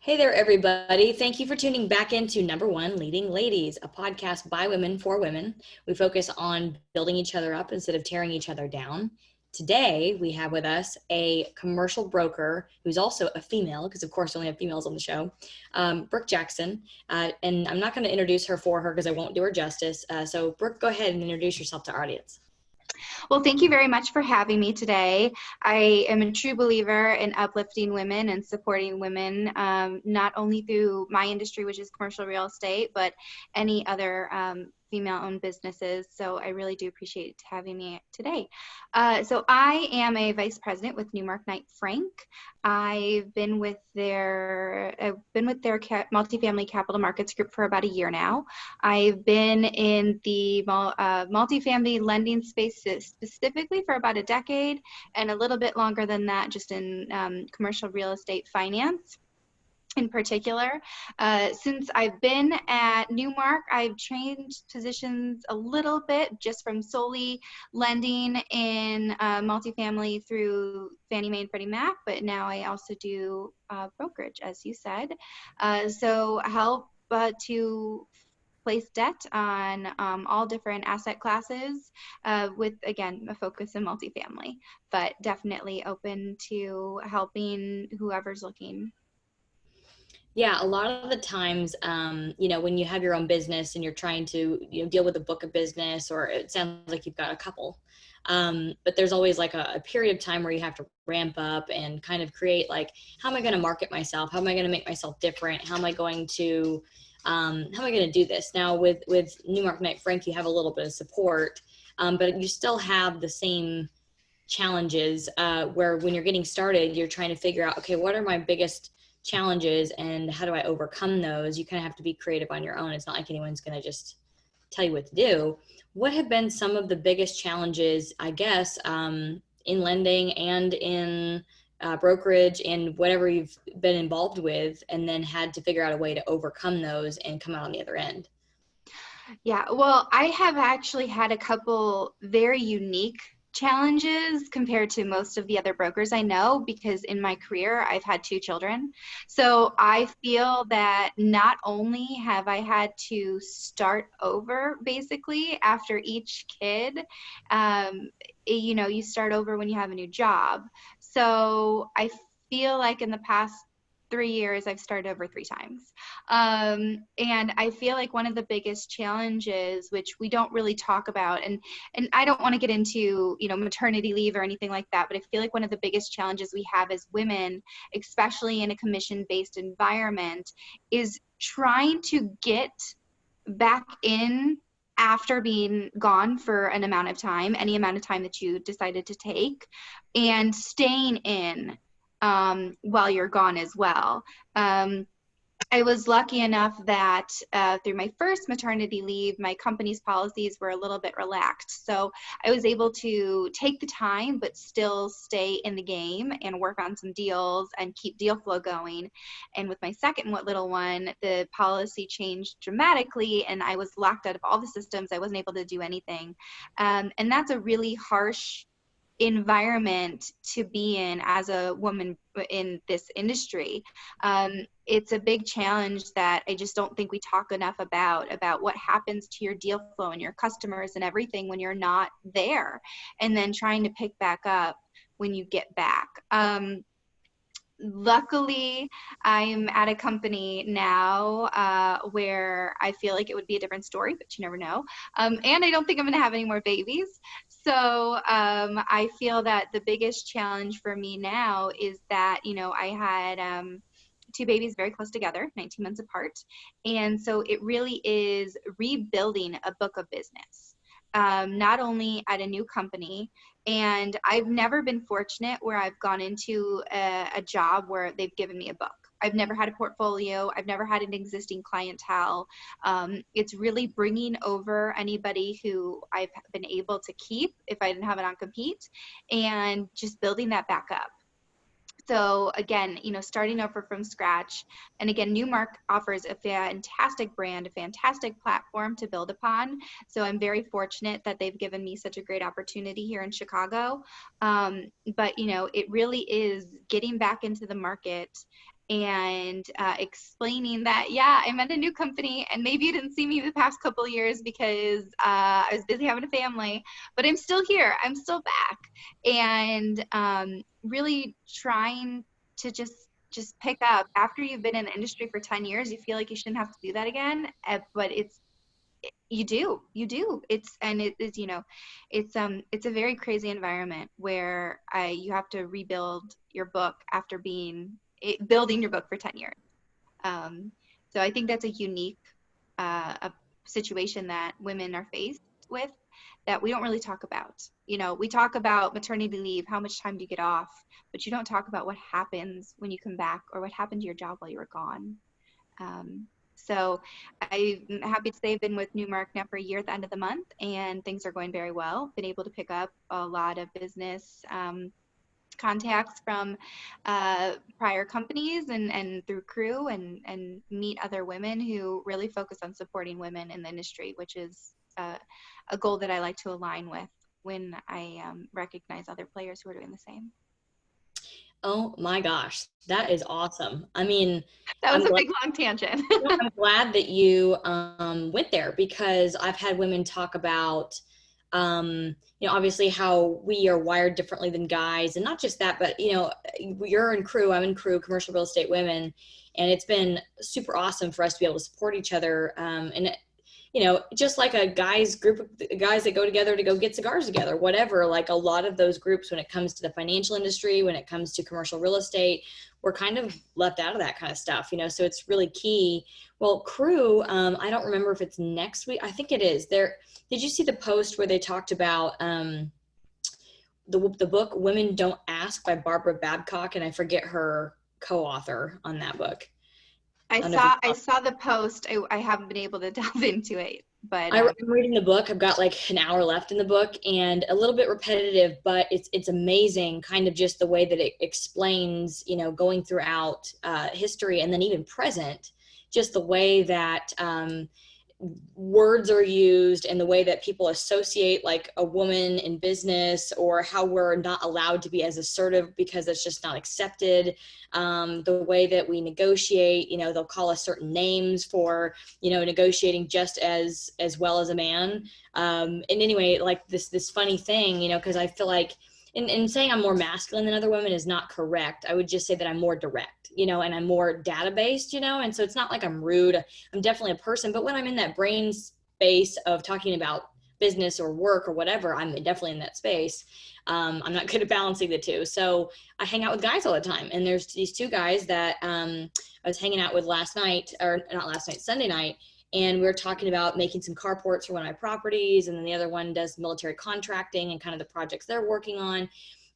Hey there, everybody. Thank you for tuning back into Number One Leading Ladies, a podcast by women for women. We focus on building each other up instead of tearing each other down. Today, we have with us a commercial broker who's also a female, because of course we only have females on the show, Brooke Jackson. And I'm not going to introduce her for her because I won't do her justice. So Brooke, go ahead and introduce yourself to our audience. Well, thank you very much for having me today. I am a true believer in uplifting women and supporting women, not only through my industry, which is commercial real estate, but any other female-owned businesses. So I really do appreciate having me today. So I am a vice president with Newmark Knight Frank. I've been with their multifamily capital markets group for about a year now. I've been in the multifamily lending space specifically for about a decade, and a little bit longer than that just in commercial real estate finance. In particular, since I've been at Newmark, I've changed positions a little bit, just from solely lending in multifamily through Fannie Mae and Freddie Mac, but now I also do brokerage, as you said. So help to place debt on all different asset classes with, again, a focus in multifamily, but definitely open to helping whoever's looking. Yeah, a lot of the times, when you have your own business and you're trying to, deal with a book of business, or it sounds like you've got a couple, but there's always like a period of time where you have to ramp up and kind of create, like, how am I going to market myself? How am I going to make myself different? How am I going to do this? Now with Newmark Knight Frank, you have a little bit of support, but you still have the same challenges where when you're getting started, you're trying to figure out, okay, what are my biggest challenges and how do I overcome those? You kind of have to be creative on your own. It's not like anyone's going to just tell you what to do. What have been some of the biggest challenges, I guess, in lending and in brokerage and whatever you've been involved with, and then had to figure out a way to overcome those and come out on the other end? Yeah, well, I have actually had a couple very unique challenges compared to most of the other brokers I know, because in my career I've had 2 children. So I feel that not only have I had to start over basically after each kid, you start over when you have a new job. So I feel like in the past 3 years, I've started over 3 times. And I feel like one of the biggest challenges, which we don't really talk about, and I don't want to get into, maternity leave or anything like that, but I feel like one of the biggest challenges we have as women, especially in a commission-based environment, is trying to get back in after being gone for an amount of time, any amount of time that you decided to take, and staying in while you're gone as well. I was lucky enough that through my first maternity leave, my company's policies were a little bit relaxed. So I was able to take the time, but still stay in the game and work on some deals and keep deal flow going. And with my second little one, the policy changed dramatically and I was locked out of all the systems. I wasn't able to do anything. And that's a really harsh environment to be in as a woman in this industry. It's a big challenge that I just don't think we talk enough about what happens to your deal flow and your customers and everything when you're not there, and then trying to pick back up when you get back. Luckily, I'm at a company now where I feel like it would be a different story, but you never know. And I don't think I'm going to have any more babies. So I feel that the biggest challenge for me now is that, I had 2 babies very close together, 19 months apart. And so it really is rebuilding a book of business, not only at a new company. And I've never been fortunate where I've gone into a job where they've given me a book. I've never had a portfolio. I've never had an existing clientele. It's really bringing over anybody who I've been able to keep if I didn't have a non-compete, and just building that back up. So again, starting over from scratch. And again, Newmark offers a fantastic brand, a fantastic platform to build upon. So I'm very fortunate that they've given me such a great opportunity here in Chicago. But it really is getting back into the market and explaining that, yeah, I'm at a new company, and maybe you didn't see me the past couple of years because I was busy having a family, but I'm still here. I'm still back. And really trying to just pick up after you've been in the industry for 10 years. You feel like you shouldn't have to do that again, but you do. It's a very crazy environment where you have to rebuild your book after building your book for 10 years. So I think that's a unique a situation that women are faced with that we don't really talk about. We talk about maternity leave, how much time do you get off, but you don't talk about what happens when you come back, or what happened to your job while you were gone. So I'm happy to say I've been with Newmark now for a year at the end of the month, and things are going very well. Been able to pick up a lot of business contacts from prior companies and through crew, and meet other women who really focus on supporting women in the industry, which is a goal that I like to align with when I recognize other players who are doing the same. Oh my gosh, that is awesome. I mean, That was I'm a glad, big long tangent. I'm glad that you went there, because I've had women talk about, obviously how we are wired differently than guys, and not just that, but you're in crew, I'm in crew, commercial real estate women, and it's been super awesome for us to be able to support each other. And just like a guys group of guys that go together to go get cigars together, whatever, like a lot of those groups, when it comes to the financial industry, when it comes to commercial real estate, we're kind of left out of that kind of stuff, so it's really key. Well, crew, I don't remember if it's next week. I think it is there. Did you see the post where they talked about the book Women Don't Ask by Barbara Babcock? And I forget her co-author on that book. I saw the post. I haven't been able to delve into it, but I'm reading the book. I've got like an hour left in the book, and a little bit repetitive, but it's amazing, kind of just the way that it explains, going throughout history and then even present, just the way that words are used and the way that people associate like a woman in business, or how we're not allowed to be as assertive because it's just not accepted. The way that we negotiate, they'll call us certain names for, negotiating just as well as a man. And anyway, like this funny thing, because I feel like in saying I'm more masculine than other women is not correct. I would just say that I'm more direct, and I'm more data-based, and so it's not like I'm rude. I'm definitely a person, but when I'm in that brain space of talking about business or work or whatever, I'm definitely in that space. I'm not good at balancing the two. So I hang out with guys all the time. And there's these two guys that I was hanging out with last night, or not last night, Sunday night. And we were talking about making some carports for one of my properties. And then the other one does military contracting and kind of the projects they're working on.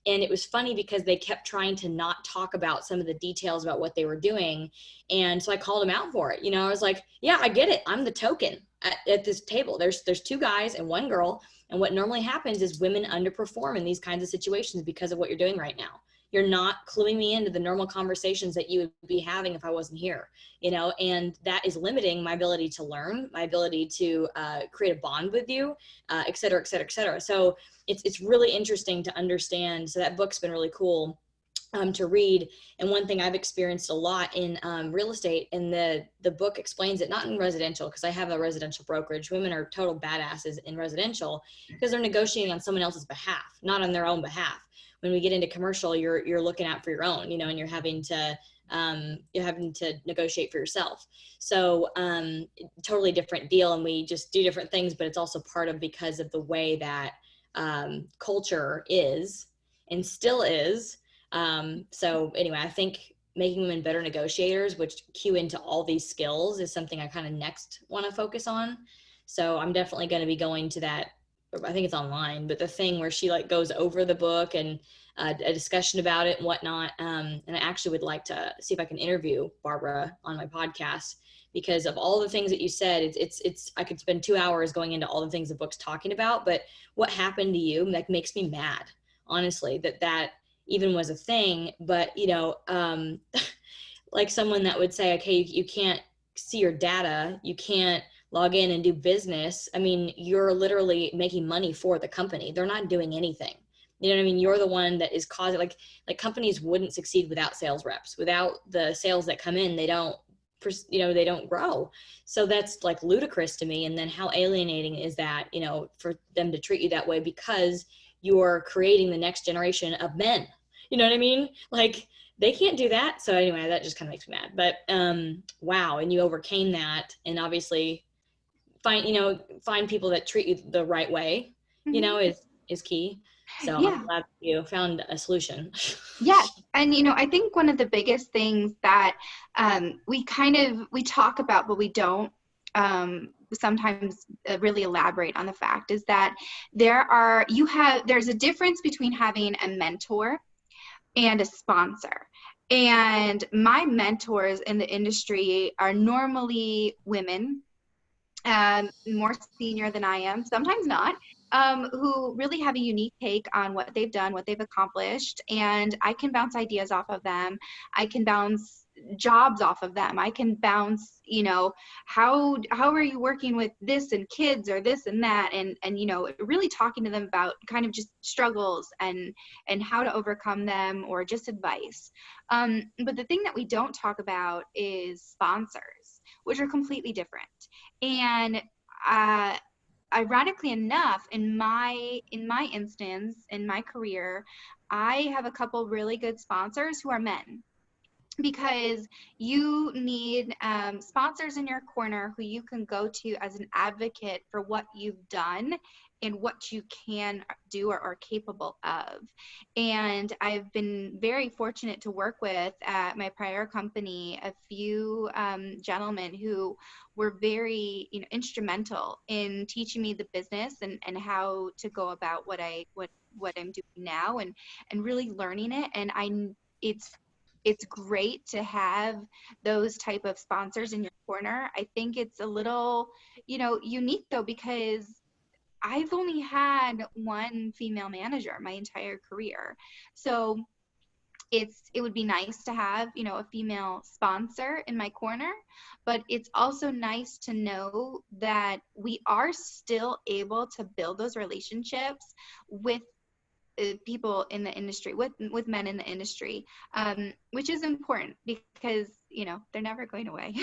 And it was funny because they kept trying to not talk about some of the details about what they were doing. And so I called them out for it. I was like, yeah, I get it. I'm the token at this table. There's two guys and one girl. And what normally happens is women underperform in these kinds of situations because of what you're doing right now. You're not cluing me into the normal conversations that you would be having if I wasn't here, and that is limiting my ability to learn, my ability to create a bond with you, et cetera, et cetera, et cetera. So it's really interesting to understand. So that book's been really cool to read. And one thing I've experienced a lot in real estate, and the book explains it, not in residential, because I have a residential brokerage. Women are total badasses in residential because they're negotiating on someone else's behalf, not on their own behalf. When we get into commercial, you're looking out for your own, and you're having to negotiate for yourself. So totally different deal. And we just do different things, but it's also part of because of the way that culture is and still is. So anyway, I think making women better negotiators, which cue into all these skills, is something I kind of next want to focus on. So I'm definitely going to be going to that I think it's online, but the thing where she like goes over the book and a discussion about it and whatnot. And I actually would like to see if I can interview Barbara on my podcast, because of all the things that you said, it's I could spend 2 hours going into all the things the book's talking about, but what happened to you like makes me mad, honestly, that even was a thing. But like someone that would say, okay, you can't see your data, you can't log in and do business. I mean, you're literally making money for the company. They're not doing anything. You know what I mean? You're the one that is causing, like companies wouldn't succeed without sales reps. Without the sales that come in, they don't, they don't grow. So that's like ludicrous to me. And then how alienating is that, for them to treat you that way because you're creating the next generation of men. You know what I mean? Like, they can't do that. So anyway, that just kind of makes me mad. But wow, and you overcame that, and obviously find people that treat you the right way, Mhm. is key. So I'm Yeah. glad you found a solution. Yes. And I think one of the biggest things that we talk about, but we don't sometimes really elaborate on the fact is that there's a difference between having a mentor and a sponsor. And my mentors in the industry are normally women, more senior than I am, sometimes not, who really have a unique take on what they've done, what they've accomplished, and I can bounce ideas off of them. I can bounce jobs off of them. I can bounce, how are you working with this and kids or this and that, and really talking to them about kind of just struggles and how to overcome them, or just advice. But the thing that we don't talk about is sponsors, which are completely different. And uh, ironically enough, in my instance, in my career, I have a couple really good sponsors who are men, because you need sponsors in your corner who you can go to as an advocate for what you've done and what you can do or are capable of. And I've been very fortunate to work with, at my prior company, a few gentlemen who were very instrumental in teaching me the business and how to go about what I'm doing now, and really learning it. And it's great to have those type of sponsors in your corner. I think it's a little, unique though, because I've only had one female manager my entire career. So it would be nice to have, a female sponsor in my corner, but it's also nice to know that we are still able to build those relationships with people in the industry, with men in the industry, which is important because they're never going away.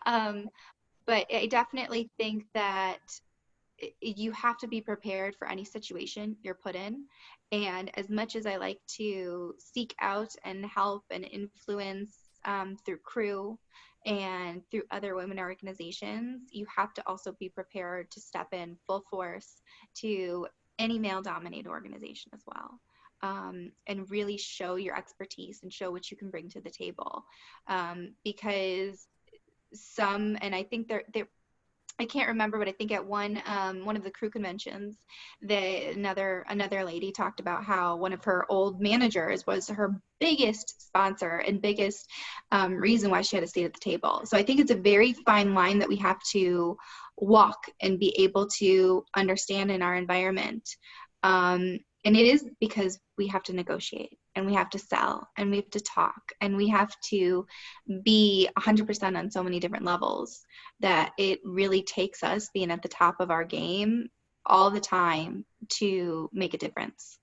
um, but I definitely think that you have to be prepared for any situation you're put in. And as much as I like to seek out and help and influence through crew and through other women organizations, you have to also be prepared to step in full force to any male dominated organization as well. And really show your expertise and show what you can bring to the table. Because and I think they're I can't remember, but I think at one of the crew conventions, another lady talked about how one of her old managers was her biggest sponsor and biggest reason why she had a seat at the table. So I think it's a very fine line that we have to walk and be able to understand in our environment. And it is because we have to negotiate, and we have to sell, and we have to talk, and we have to be 100% on so many different levels, that it really takes us being at the top of our game all the time to make a difference.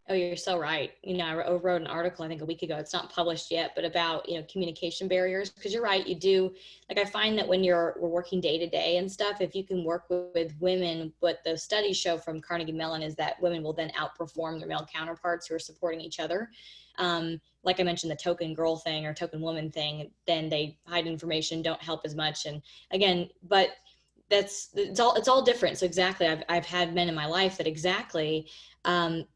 Oh, you're so right. I wrote an article, I think a week ago. It's not published yet, but about, communication barriers. Because you're right, you do. Like, I find that when we're working day to day and stuff, if you can work with women, what the studies show from Carnegie Mellon is that women will then outperform their male counterparts who are supporting each other. Like I mentioned, the token girl thing or token woman thing, then they hide information, don't help as much. And again, but it's all different. So exactly, I've had men in my life that exactly,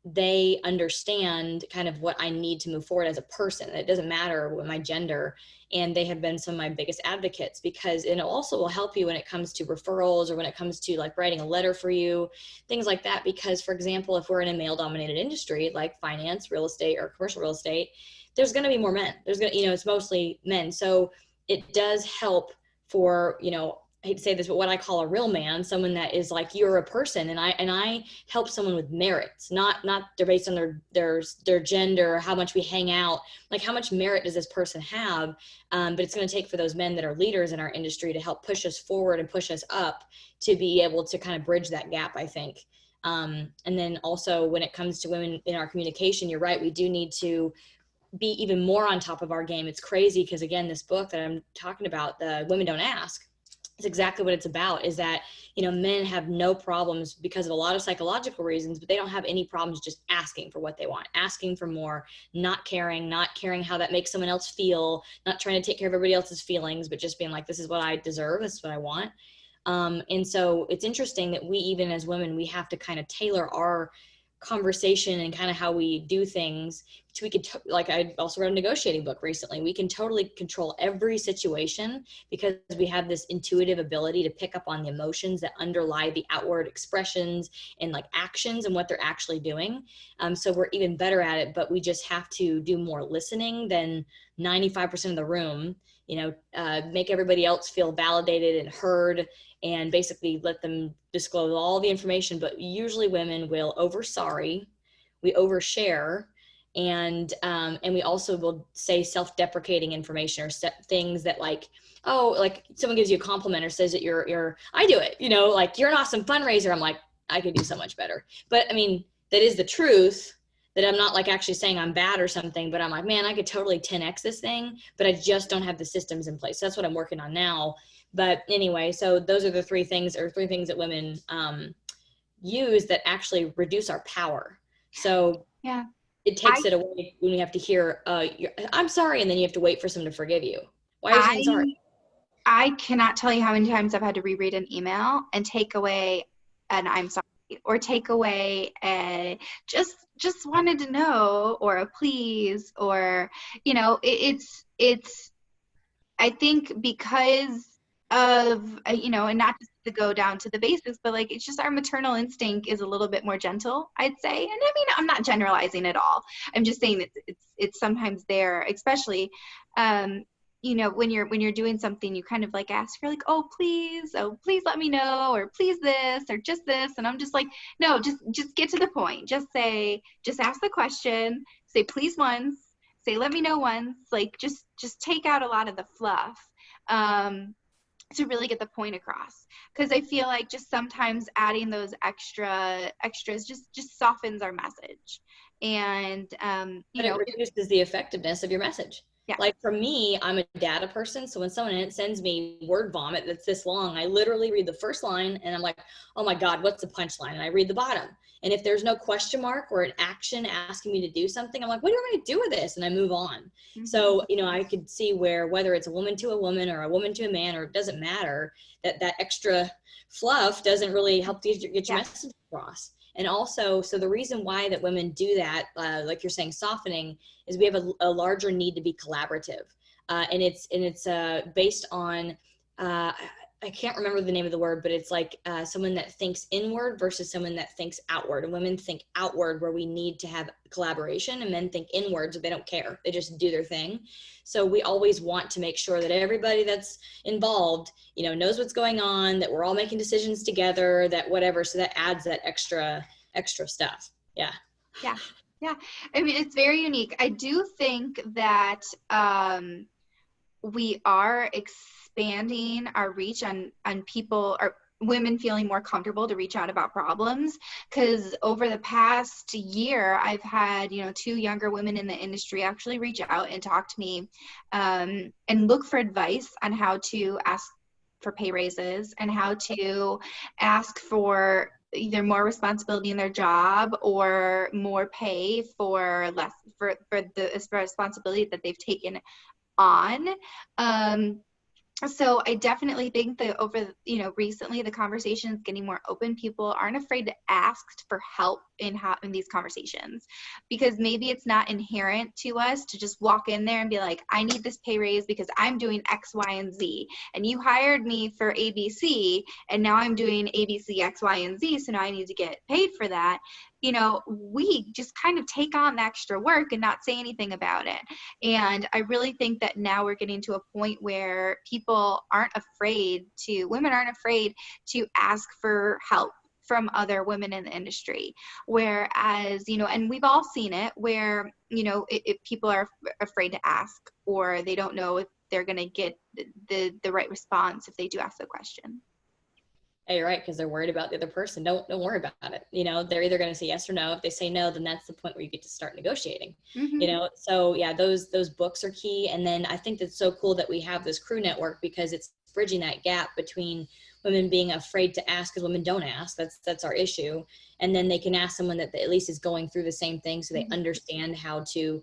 they understand kind of what I need to move forward as a person. It doesn't matter what my gender, and they have been some of my biggest advocates, because it also will help you when it comes to referrals, or when it comes to like writing a letter for you, things like that. Because for example, if we're in a male dominated industry like finance, real estate, or commercial real estate, there's going to be more men. There's going to, it's mostly men. So it does help for, I hate to say this, but what I call a real man, someone that is like, you're a person, and I help someone with merits, not they're based on their gender, how much we hang out, like how much merit does this person have. But it's going to take for those men that are leaders in our industry to help push us forward and push us up to be able to kind of bridge that gap, I think. And then also when it comes to women in our communication, you're right, we do need to be even more on top of our game. It's crazy because again, this book that I'm talking about, the Women Don't Ask, it's exactly what it's about, is that, men have no problems because of a lot of psychological reasons, but they don't have any problems just asking for what they want, asking for more, not caring how that makes someone else feel, not trying to take care of everybody else's feelings, but just being like, this is what I deserve, this is what I want. And so it's interesting that we, even as women, we have to kind of tailor our conversation and kind of how we do things. So we could, like I also wrote a negotiating book recently, we can totally control every situation because we have this intuitive ability to pick up on the emotions that underlie the outward expressions and like actions and what they're actually doing. So we're even better at it, but we just have to do more listening than 95% of the room, make everybody else feel validated and heard, and basically let them disclose all the information. But usually women will we overshare, and we also will say self-deprecating information, or things that like, oh, like someone gives you a compliment or says that I do it, like you're an awesome fundraiser. I'm like, I could do so much better. But I mean, that is the truth, that I'm not like actually saying I'm bad or something, but I'm like, man, I could totally 10x this thing, but I just don't have the systems in place. So that's what I'm working on now. But anyway, so those are the three things that women use that actually reduce our power. So Yeah. it takes it away when we have to hear, I'm sorry, and then you have to wait for someone to forgive you. Why are you saying sorry? I cannot tell you how many times I've had to reread an email and take away an I'm sorry, or take away a just wanted to know, or a please, or it's I think because of and not just to go down to the basics, but like it's just our maternal instinct is a little bit more gentle, I'd say. And I mean, I'm not generalizing at all. I'm just saying that it's sometimes there, especially when you're doing something, you kind of like ask for like, oh please let me know, or please this, or just this, and I'm just like, no, just get to the point. Just ask the question, say please once, say let me know once, like just take out a lot of the fluff to really get the point across. Because I feel like just sometimes adding those extras just softens our message, and But it reduces the effectiveness of your message. yeah. Like for me, I'm a data person. So when someone sends me word vomit that's this long, I literally read the first line and I'm like, oh my God, what's the punchline? And I read the bottom. And if there's no question mark or an action asking me to do something, I'm like, what do you want me to do with this? And I move on. Mm-hmm. So, I could see whether it's a woman to a woman or a woman to a man, or it doesn't matter, that extra fluff doesn't really help you get your message across. And also, so the reason why that women do that, like you're saying, softening, is we have a larger need to be collaborative. And it's based on, I can't remember the name of the word, but it's like someone that thinks inward versus someone that thinks outward. And women think outward, where we need to have collaboration, and men think inward, so they don't care. They just do their thing. So we always want to make sure that everybody that's involved, knows what's going on, that we're all making decisions together, that whatever. So that adds that extra stuff. Yeah. Yeah. Yeah. I mean, it's very unique. I do think that we are expanding our reach on people, or women feeling more comfortable to reach out about problems, because over the past year I've had two younger women in the industry actually reach out and talk to me and look for advice on how to ask for pay raises, and how to ask for either more responsibility in their job, or more pay for less for the responsibility that they've taken on. So I definitely think that over, recently the conversation is getting more open. People aren't afraid to ask for help in these conversations, because maybe it's not inherent to us to just walk in there and be like, I need this pay raise because I'm doing X, Y, and Z. And you hired me for ABC, and now I'm doing ABC, X, Y, and Z. So now I need to get paid for that. We just kind of take on the extra work and not say anything about it. And I really think that now we're getting to a point where women aren't afraid to ask for help from other women in the industry. Whereas, and we've all seen it where, if people are afraid to ask, or they don't know if they're going to get the right response if they do ask the question. Hey, you're right, because they're worried about the other person. Don't worry about it. They're either going to say yes or no. If they say no, then that's the point where you get to start negotiating. Mm-hmm. So yeah, those books are key. And then I think that's so cool that we have this crew network, because it's bridging that gap between women being afraid to ask, because women don't ask. That's our issue. And then they can ask someone that at least is going through the same thing, so they Mm-hmm. understand how to.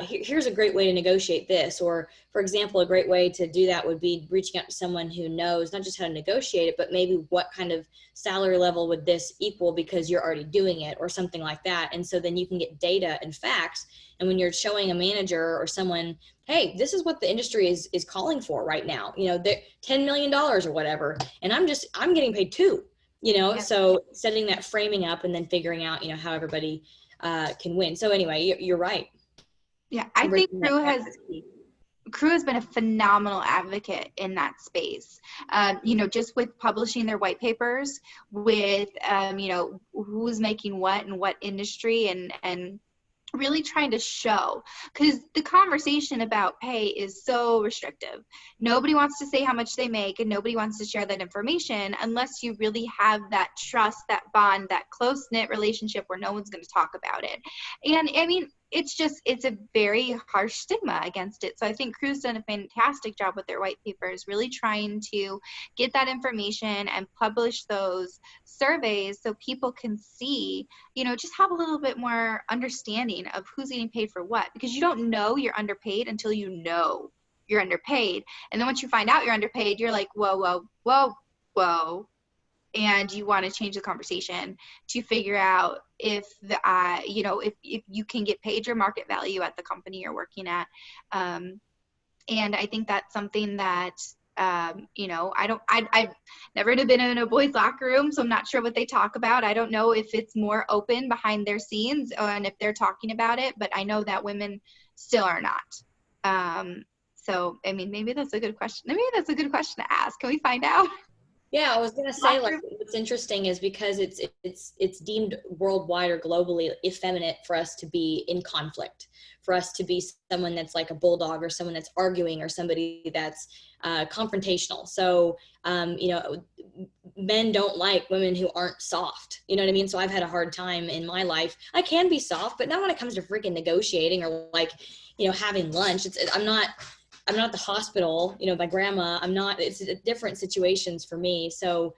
Here's a great way to negotiate this. Or, for example, a great way to do that would be reaching out to someone who knows not just how to negotiate it, but maybe what kind of salary level would this equal because you're already doing it, or something like that. And so then you can get data and facts. And when you're showing a manager or someone, hey, this is what the industry is calling for right now, they're $10 million or whatever, and I'm getting paid too, Yep. so setting that framing up and then figuring out, how everybody can win. So anyway, you're right. Yeah, I think Bridging that gap is key. Crew has been a phenomenal advocate in that space. Just with publishing their white papers, with who's making what in what industry, and really trying to show, because the conversation about pay is so restrictive. Nobody wants to say how much they make, and nobody wants to share that information unless you really have that trust, that bond, that close-knit relationship where no one's going to talk about it. And I mean, it's a very harsh stigma against it. So I think Crew's done a fantastic job with their white papers, really trying to get that information and publish those surveys so people can see, just have a little bit more understanding of who's getting paid for what, because you don't know you're underpaid until you know you're underpaid. And then once you find out you're underpaid, you're like, whoa, whoa, whoa, whoa. And you want to change the conversation to figure out if if you can get paid your market value at the company you're working at. And I think that's something that I've never been in a boys' locker room, so I'm not sure what they talk about. I don't know if it's more open behind their scenes and if they're talking about it, but I know that women still are not. So I mean, maybe that's a good question. Maybe that's a good question to ask. Can we find out? Yeah, I was gonna say, like, what's interesting is because it's deemed worldwide or globally effeminate for us to be in conflict, for us to be someone that's like a bulldog, or someone that's arguing, or somebody that's confrontational. So men don't like women who aren't soft. You know what I mean? So I've had a hard time in my life. I can be soft, but not when it comes to freaking negotiating, or like, having lunch. I'm not at the hospital, my grandma, it's different situations for me. So,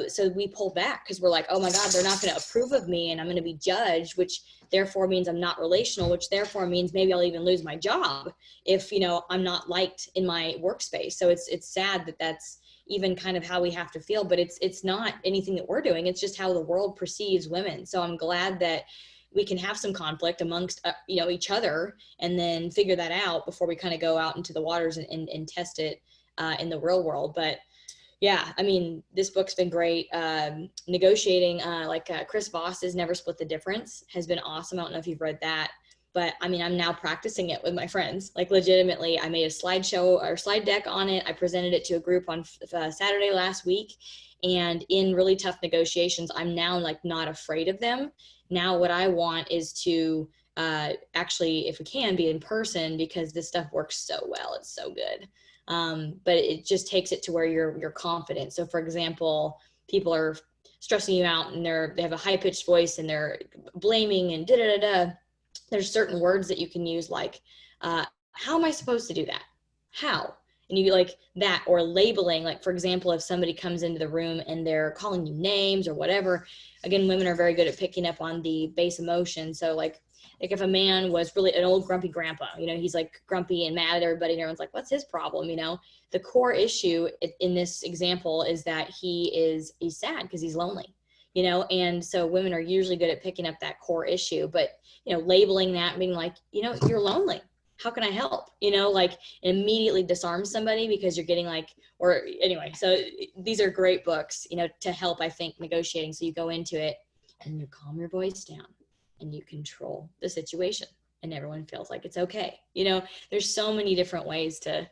so we pull back because we're like, oh my God, they're not going to approve of me, and I'm going to be judged, which therefore means I'm not relational, which therefore means maybe I'll even lose my job if, I'm not liked in my workspace. So it's sad that that's even kind of how we have to feel, but it's not anything that we're doing. It's just how the world perceives women. So I'm glad that we can have some conflict amongst each other, and then figure that out before we kind of go out into the waters and test it in the real world. But yeah, I mean, this book's been great. Negotiating, Chris Voss's Never Split the Difference has been awesome. I don't know if you've read that, but I mean, I'm now practicing it with my friends. Like, legitimately, I made a slideshow or slide deck on it. I presented it to a group on Saturday last week. And in really tough negotiations, I'm now like not afraid of them. Now what I want is to actually, if we can, be in person, because this stuff works so well. It's so good. But it just takes it to where you're confident. So for example, people are stressing you out, and they have a high pitched voice, and they're blaming and there's certain words that you can use, like, how am I supposed to do that? How? And you like that, or labeling, like, for example, if somebody comes into the room and they're calling you names or whatever, again, women are very good at picking up on the base emotion. So like, Like if a man was really an old grumpy grandpa, you know, he's like grumpy and mad at everybody and everyone's like, what's his problem? You know, the core issue in this example is that he's sad because he's lonely, you know, and so women are usually good at picking up that core issue, but, you know, labeling that, being like, you know, you're lonely. How can I help? You know, like immediately disarm somebody because you're getting like, or anyway, so these are great books, you know, to help, I think, negotiating. So you go into it and you calm your voice down and you control the situation and everyone feels like it's okay. You know, there's so many different ways to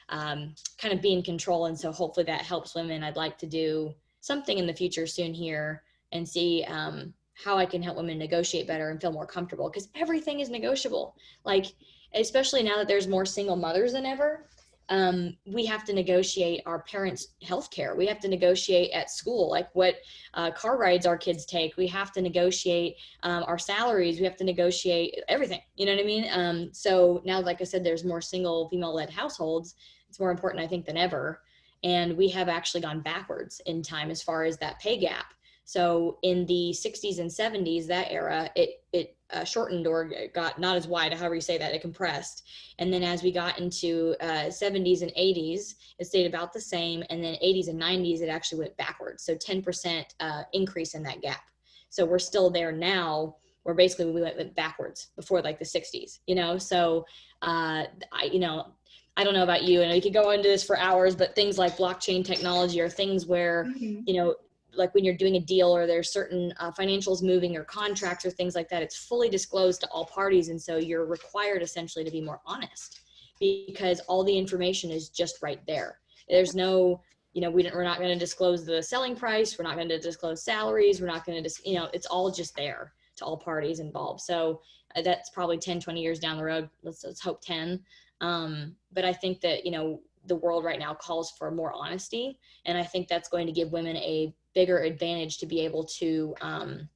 kind of be in control. And so hopefully that helps women. I'd like to do something in the future soon here and see how I can help women negotiate better and feel more comfortable, because everything is negotiable. Like, especially now that there's more single mothers than ever, we have to negotiate our parents' health care. We have to negotiate at school, like what car rides our kids take. We have to negotiate our salaries. We have to negotiate everything. You know what I mean? So now, like I said, there's more single female-led households. It's more important, I think, than ever. And we have actually gone backwards in time as far as that pay gap. So in the 60s and 70s, that era, it shortened or got not as wide, however you say that, it compressed. And then as we got into 70s and 80s, it stayed about the same. And then 80s and 90s, it actually went backwards. So 10% increase in that gap. So we're still there now, where basically we went backwards before like the 60s, you know? So you know, I don't know about you, and we could go into this for hours, but things like blockchain technology are things where, Mm-hmm. you know, like when you're doing a deal or there's certain financials moving or contracts or things like that, it's fully disclosed to all parties. And so you're required essentially to be more honest because all the information is just right there. There's no, you know, we're not going to disclose the selling price. We're not going to disclose salaries. We're not going to, you know, it's all just there to all parties involved. So that's probably 10, 20 years down the road. Let's hope 10. But I think that, you know, the world right now calls for more honesty. And I think that's going to give women a bigger advantage to be able to have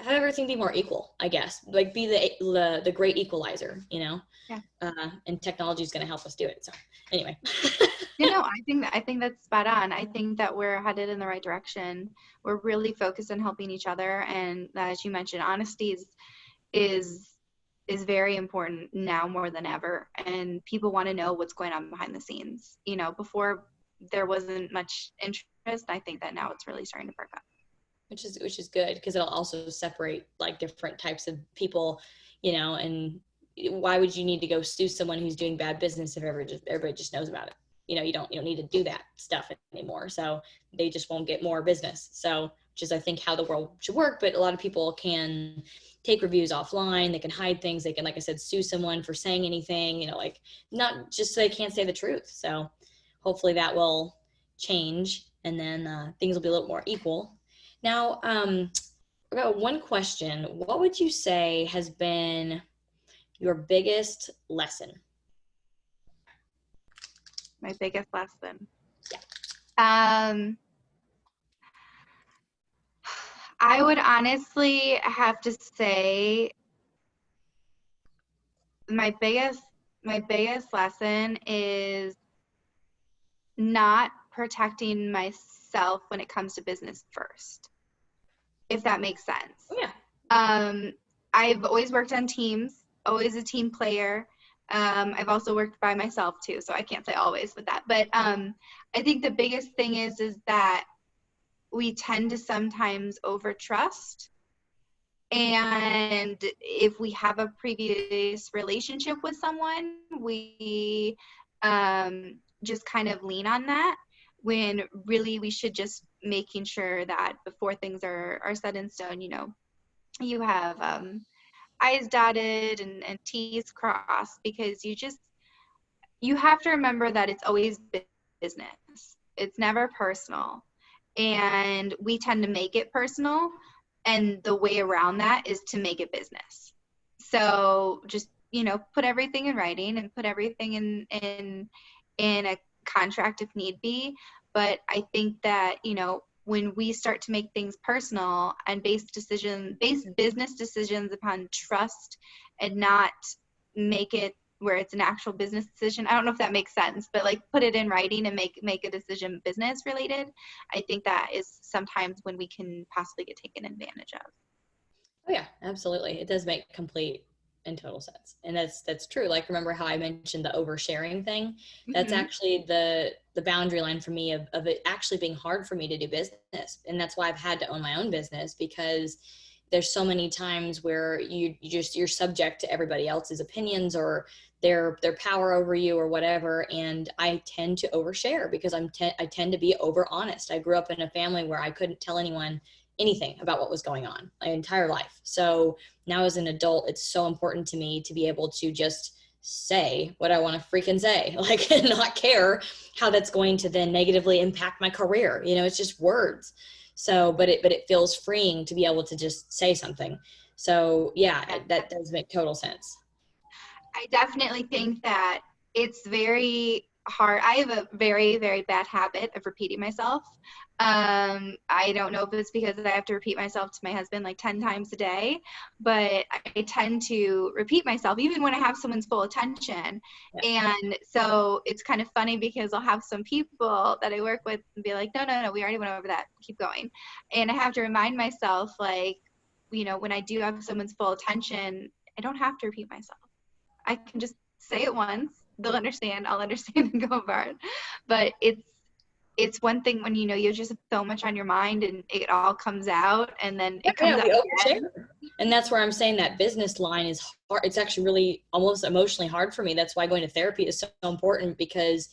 everything be more equal, I guess, like be the great equalizer, you know. Yeah. And technology is going to help us do it. So anyway. You know, I think that's spot on. I think that we're headed in the right direction. We're really focused on helping each other, and as you mentioned, honesty is very important now more than ever. And people want to know what's going on behind the scenes. You know, before there wasn't much interest. I think that now it's really starting to perk up. Which is good, because it'll also separate like different types of people, you know. And why would you need to go sue someone who's doing bad business if everybody just knows about it? You know, you don't need to do that stuff anymore. So they just won't get more business. So, which is I think how the world should work. But a lot of people can take reviews offline. They can hide things. They can, like I said, sue someone for saying anything, you know, like not just so they can't say the truth. So hopefully that will change, and then things will be a little more equal. Now, I got one question. What would you say has been your biggest lesson? My biggest lesson. Yeah. I would honestly have to say my biggest lesson is not protecting myself when it comes to business first, if that makes sense. Oh, yeah. I've always worked on teams, always a team player. I've also worked by myself too, so I can't say always with that. But I think the biggest thing is that we tend to sometimes overtrust. And if we have a previous relationship with someone, we just kind of lean on that, when really we should just making sure that before things are said in stone, you know, you have I's dotted and T's crossed, because you have to remember that it's always business. It's never personal. And we tend to make it personal. And the way around that is to make it business. So just, you know, put everything in writing and put everything in a contract if need be. But I think that, you know, when we start to make things personal and base business decisions upon trust, and not make it where it's an actual business decision. I don't know if that makes sense, but like put it in writing and make a decision business related. I think that is sometimes when we can possibly get taken advantage of. Oh yeah, absolutely. It does make complete and total sense. And that's true. Like, remember how I mentioned the oversharing thing? That's Hmm. actually the boundary line for me of it actually being hard for me to do business. And that's why I've had to own my own business, because there's so many times where you're subject to everybody else's opinions or their power over you or whatever. And I tend to overshare because I tend to be over honest. I grew up in a family where I couldn't tell anyone anything about what was going on my entire life. So now as an adult, it's so important to me to be able to just say what I want to freaking say, like, and not care how that's going to then negatively impact my career. It's just words. So, but it feels freeing to be able to just say something. So yeah, that does make total sense. I definitely think that it's very hard. I have a very, very bad habit of repeating myself. I don't know if it's because I have to repeat myself to my husband like 10 times a day, but I tend to repeat myself even when I have someone's full attention. Yeah. And so it's kind of funny because I'll have some people that I work with and be like, no, no, no, we already went over that. Keep going. And I have to remind myself, like, when I do have someone's full attention, I don't have to repeat myself. I can just say it once. They'll understand. I'll understand and go apart. But it's one thing when you just have so much on your mind and it all comes out and then Yeah, it yeah, comes out we overshare. again. And that's where I'm saying that business line is hard. It's actually really almost emotionally hard for me. That's why going to therapy is so important, because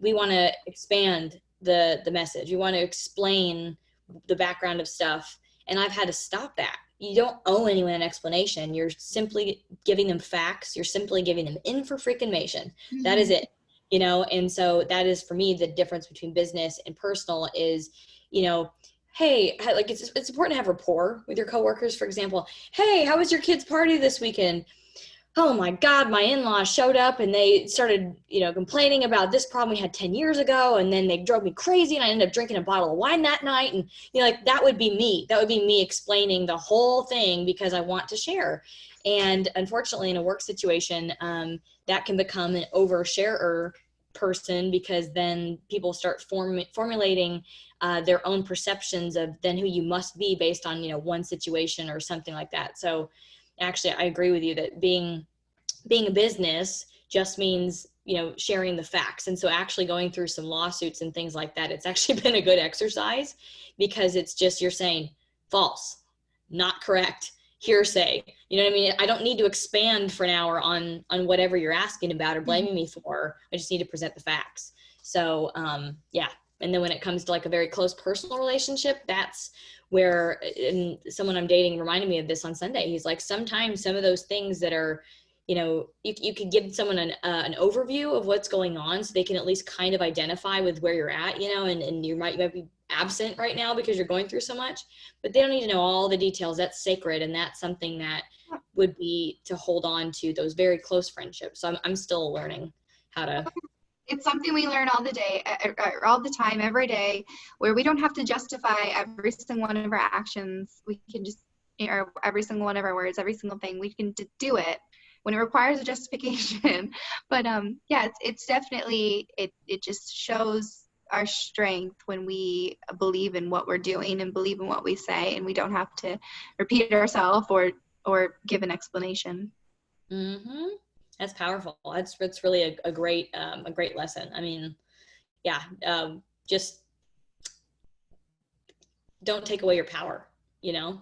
we want to expand the message. We want to explain the background of stuff. And I've had to stop that. You don't owe anyone an explanation. You're simply giving them facts. You're simply giving them in for freaking information. That is Mhm. it. And so that is for me the difference between business and personal is, you know, hey, like it's important to have rapport with your coworkers. For example, hey, how was your kid's party this weekend? Oh my God, my in-laws showed up and they started, complaining about this problem we had 10 years ago. And then they drove me crazy and I ended up drinking a bottle of wine that night. And, like that would be me. That would be me explaining the whole thing because I want to share. And unfortunately, in a work situation, that can become an oversharer person, because then people start formulating their own perceptions of then who you must be based on, one situation or something like that. So actually, I agree with you that being a business just means, sharing the facts. And so actually going through some lawsuits and things like that, it's actually been a good exercise, because it's just, you're saying false, not correct, hearsay. You know what I mean? I don't need to expand for an hour on whatever you're asking about or blaming me for. I just need to present the facts. So yeah. And then when it comes to like a very close personal relationship, that's where, and someone I'm dating reminded me of this on Sunday. He's like, sometimes some of those things that are, you could give someone an overview of what's going on so they can at least kind of identify with where you're at, and you might be absent right now because you're going through so much, but they don't need to know all the details. That's sacred. And that's something that would be to hold on to those very close friendships. So I'm still learning how to. It's something we learn all the day, all the time, every day, where we don't have to justify every single one of our actions. We can just, or every single one of our words, every single thing, we can do it when it requires a justification. But yeah, it's definitely, it just shows our strength when we believe in what we're doing and believe in what we say, and we don't have to repeat ourselves or give an explanation. Mm-hmm. That's powerful. It's really a great lesson. I mean, yeah, just don't take away your power. Yeah,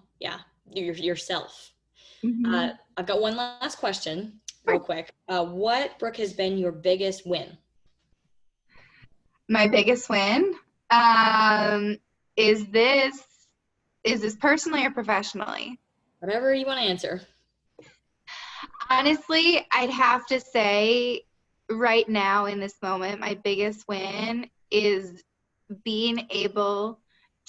yourself. Mm-hmm. I've got one last question, real quick. What, Brooke, has been your biggest win? My biggest win, um, is this personally or professionally? Whatever you want to answer. Honestly, I'd have to say right now in this moment, my biggest win is being able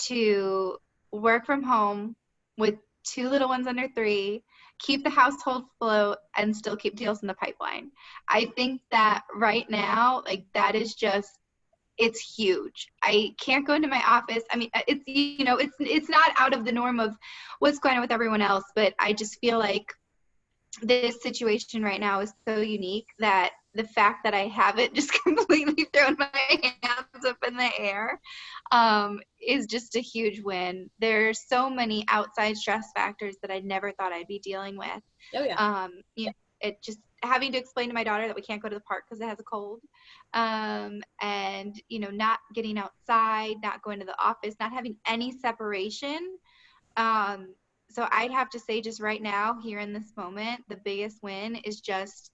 to work from home with two little ones under 3, keep the household afloat, and still keep deals in the pipeline. I think that right now, like that is just it's huge. I can't go into my office. I mean, it's not out of the norm of what's going on with everyone else, but I just feel like this situation right now is so unique that the fact that I haven't just completely thrown my hands up in the air is just a huge win. There's so many outside stress factors that I never thought I'd be dealing with. Oh yeah. You know, it just having to explain to my daughter that we can't go to the park because it has a cold, and not getting outside, not going to the office, not having any separation. So I'd have to say, just right now, here in this moment, the biggest win is just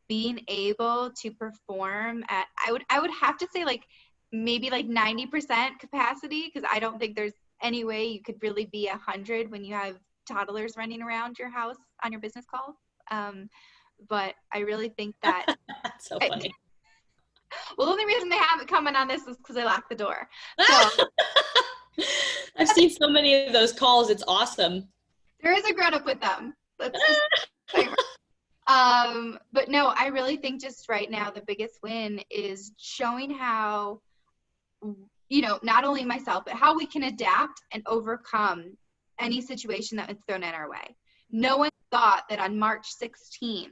being able to perform at, I would have to say, like, maybe like 90% capacity, because I don't think there's any way you could really be 100 when you have toddlers running around your house on your business calls. But I really think that That's so funny. well, the only reason they haven't come in on this is because I locked the door. So I've seen so many of those calls. It's awesome. there is a grown up with them. Let's just but no, I really think just right now the biggest win is showing how, not only myself, but how we can adapt and overcome any situation that is thrown in our way. No one thought that on March 16th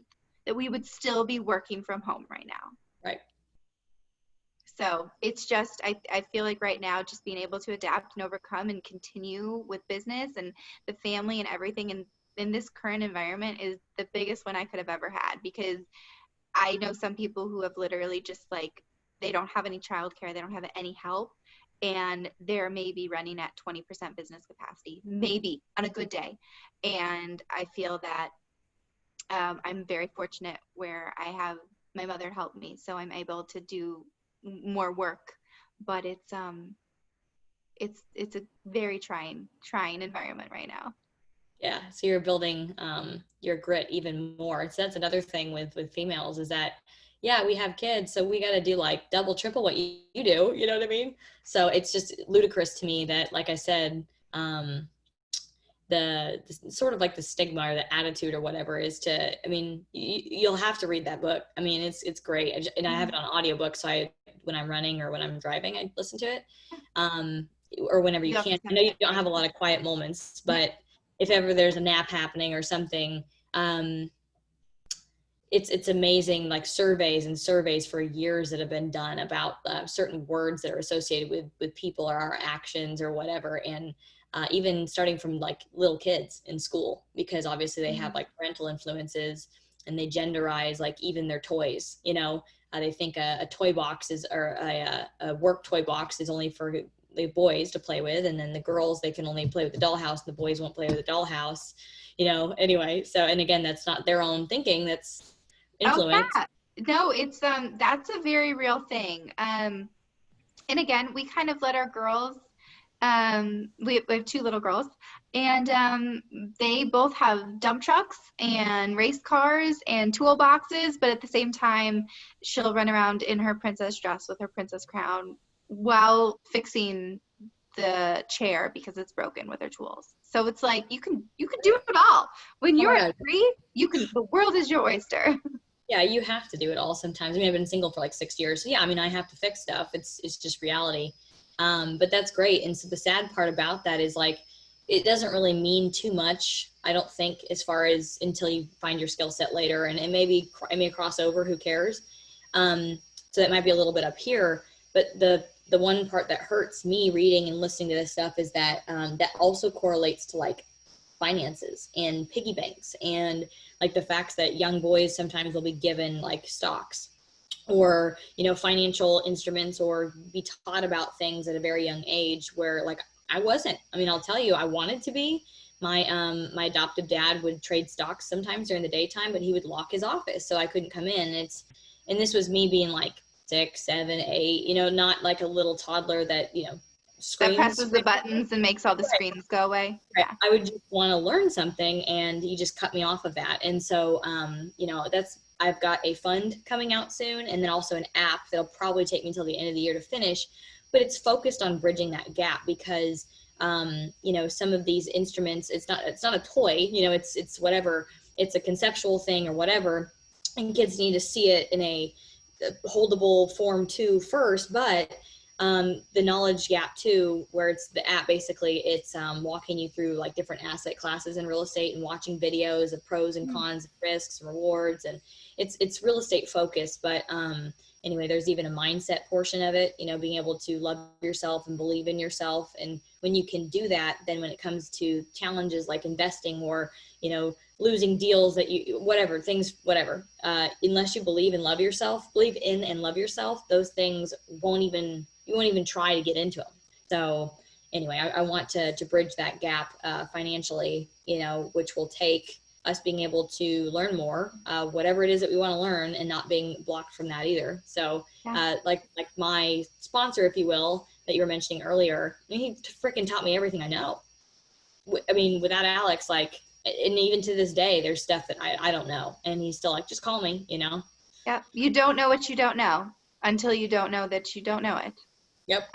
that we would still be working from home right now. Right. So it's just, I feel like right now, just being able to adapt and overcome and continue with business and the family and everything in this current environment is the biggest one I could have ever had, because I know some people who have literally just, like, they don't have any childcare, they don't have any help, and they're maybe running at 20% business capacity, maybe on a good day. And I feel that I'm very fortunate where I have my mother help me, so I'm able to do more work. But it's a very trying environment right now. Yeah. So you're building your grit even more. So that's another thing with females is that, yeah, we have kids, so we got to do like double, triple what you do. You know what I mean? So it's just ludicrous to me that, like I said, the sort of like the stigma or the attitude or whatever is to, I mean, you'll have to read that book. I mean, it's great. And I have it on audiobook. So when I'm running or when I'm driving, I listen to it. Or whenever you can. I know you don't have a lot of quiet moments, but if ever there's a nap happening or something, it's amazing, like surveys for years that have been done about certain words that are associated with people or our actions or whatever. And even starting from like little kids in school, because obviously they have like parental influences and they genderize like even their toys, they think a toy box is, or a work toy box is only for the boys to play with. And then the girls, they can only play with the dollhouse. The boys won't play with the dollhouse, anyway. So, and again, that's not their own thinking. That's influence. Oh, yeah. No, it's, that's a very real thing. And again, we kind of let our girls, we have two little girls, and they both have dump trucks and race cars and toolboxes, but at the same time, she'll run around in her princess dress with her princess crown while fixing the chair because it's broken with her tools. So it's like you can do it all. When you're at 3, the world is your oyster. Yeah, you have to do it all sometimes. I mean, I've been single for like 6 years. So yeah, I mean, I have to fix stuff. It's just reality. But that's great. And so the sad part about that is like, it doesn't really mean too much, I don't think, as far as until you find your skill set later. And it may cross over, who cares? So that might be a little bit up here. But the one part that hurts me reading and listening to this stuff is that that also correlates to like finances and piggy banks and like the facts that young boys sometimes will be given like stocks or, financial instruments or be taught about things at a very young age where like I wasn't. I mean, I'll tell you, I wanted to be. My adoptive dad would trade stocks sometimes during the daytime, but he would lock his office so I couldn't come in. And this was me being like 6, 7, 8, not like a little toddler that, screams. That presses the buttons and makes all the screens go away. Right. Yeah. I would just want to learn something and he just cut me off of that. And so, I've got a fund coming out soon and then also an app that'll probably take me until the end of the year to finish, but it's focused on bridging that gap because, some of these instruments, it's not a toy, it's whatever, it's a conceptual thing or whatever. And kids need to see it in a holdable form too first, but the knowledge gap too, where it's the app, basically it's walking you through like different asset classes in real estate and watching videos of pros and cons, risks and rewards, and it's real estate focused. But anyway, there's even a mindset portion of it, being able to love yourself and believe in yourself. And when you can do that, then when it comes to challenges like investing or losing deals that whatever, unless you believe and love yourself, believe in and love yourself, those things you won't even try to get into them. So anyway, I want to bridge that gap financially, which will take us being able to learn more, whatever it is that we want to learn, and not being blocked from that either. So like my sponsor, if you will, that you were mentioning earlier, he freaking taught me everything I know. I mean, without Alex, and even to this day, there's stuff that I don't know. And he's still like, just call me, Yeah. You don't know what you don't know until you don't know that you don't know it. Yep.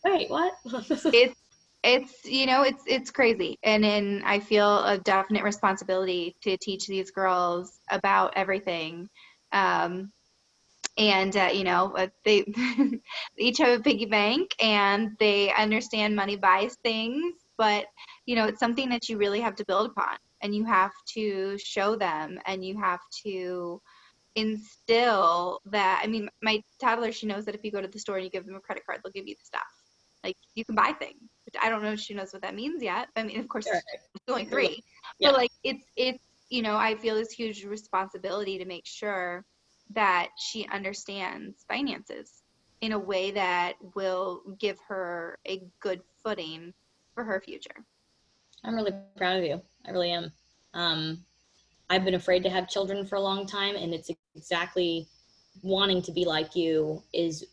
Wait, what? It's crazy. And I feel a definite responsibility to teach these girls about everything. They each have a piggy bank and they understand money buys things, but it's something that you really have to build upon, and you have to show them, and you have to instill that. I mean, my toddler, she knows that if you go to the store and you give them a credit card, they'll give you the stuff. Like, you can buy things. Which I don't know if she knows what that means yet. I mean, of course, Sure. she's only 3. Yeah. But it's I feel this huge responsibility to make sure that she understands finances in a way that will give her a good footing for her future. I'm really proud of you. I really am. I've been afraid to have children for a long time, and it's exactly wanting to be like you is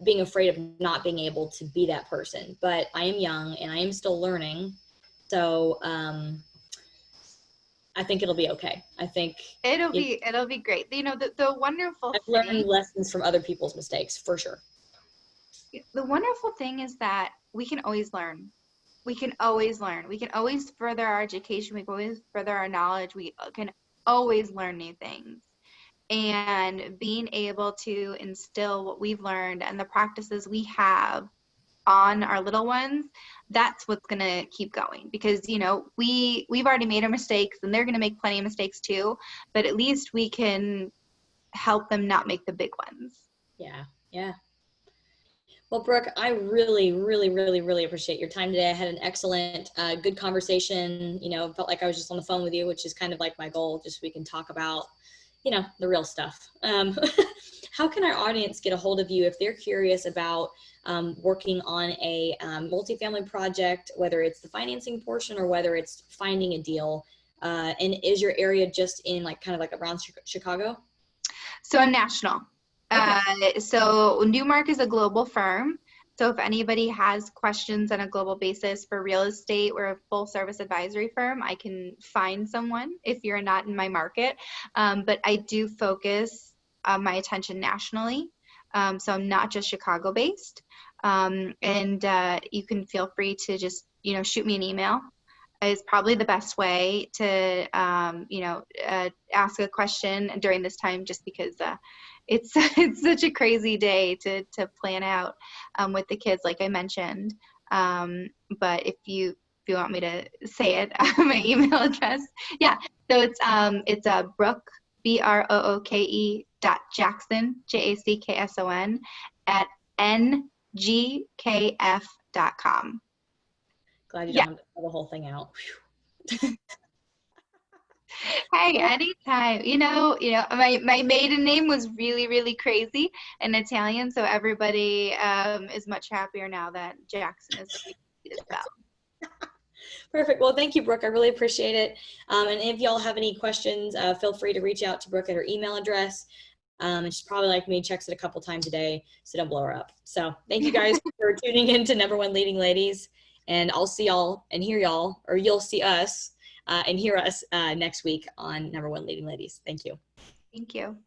being afraid of not being able to be that person. But I am young and I am still learning. So I think it'll be okay. I think it'll be great. The wonderful I've learned lessons from other people's mistakes, for sure. The wonderful thing is that we can always learn. We can always learn. We can always further our education. We can always further our knowledge. We can always learn new things. And being able to instill what we've learned and the practices we have on our little ones, that's what's going to keep going. Because we've already made our mistakes, and they're going to make plenty of mistakes too, but at least we can help them not make the big ones. Yeah. Well, Brooke, I really, really, really, really appreciate your time today. I had an excellent, good conversation. Felt like I was just on the phone with you, which is kind of like my goal, just so we can talk about the real stuff. How can our audience get a hold of you if they're curious about working on a multifamily project, whether it's the financing portion or whether it's finding a deal? And is your area just in kind of around Chicago? So I'm national. Okay. So Newmark is a global firm. So if anybody has questions on a global basis for real estate, we're a full service advisory firm. I can find someone if you're not in my market. But I do focus my attention nationally. So I'm not just Chicago based. And you can feel free to just, shoot me an email. Is probably the best way to, ask a question during this time, just because it's such a crazy day to plan out with the kids, like I mentioned. But if you want me to say it, my email address, so it's Brooke, BROOKE .Jackson, JACKSON at ngkf.com. Glad you don't have to spell the whole thing out. Hey, anytime. My maiden name was really, really crazy in Italian, so everybody is much happier now that Jackson is the way to spell. Perfect. Well, thank you, Brooke. I really appreciate it. And if y'all have any questions, feel free to reach out to Brooke at her email address. And she's probably like me, checks it a couple times a day, so don't blow her up. So thank you guys for tuning in to Number One Leading Ladies. And I'll see y'all and hear y'all, or you'll see us and hear us next week on Number One Leading Ladies. Thank you. Thank you.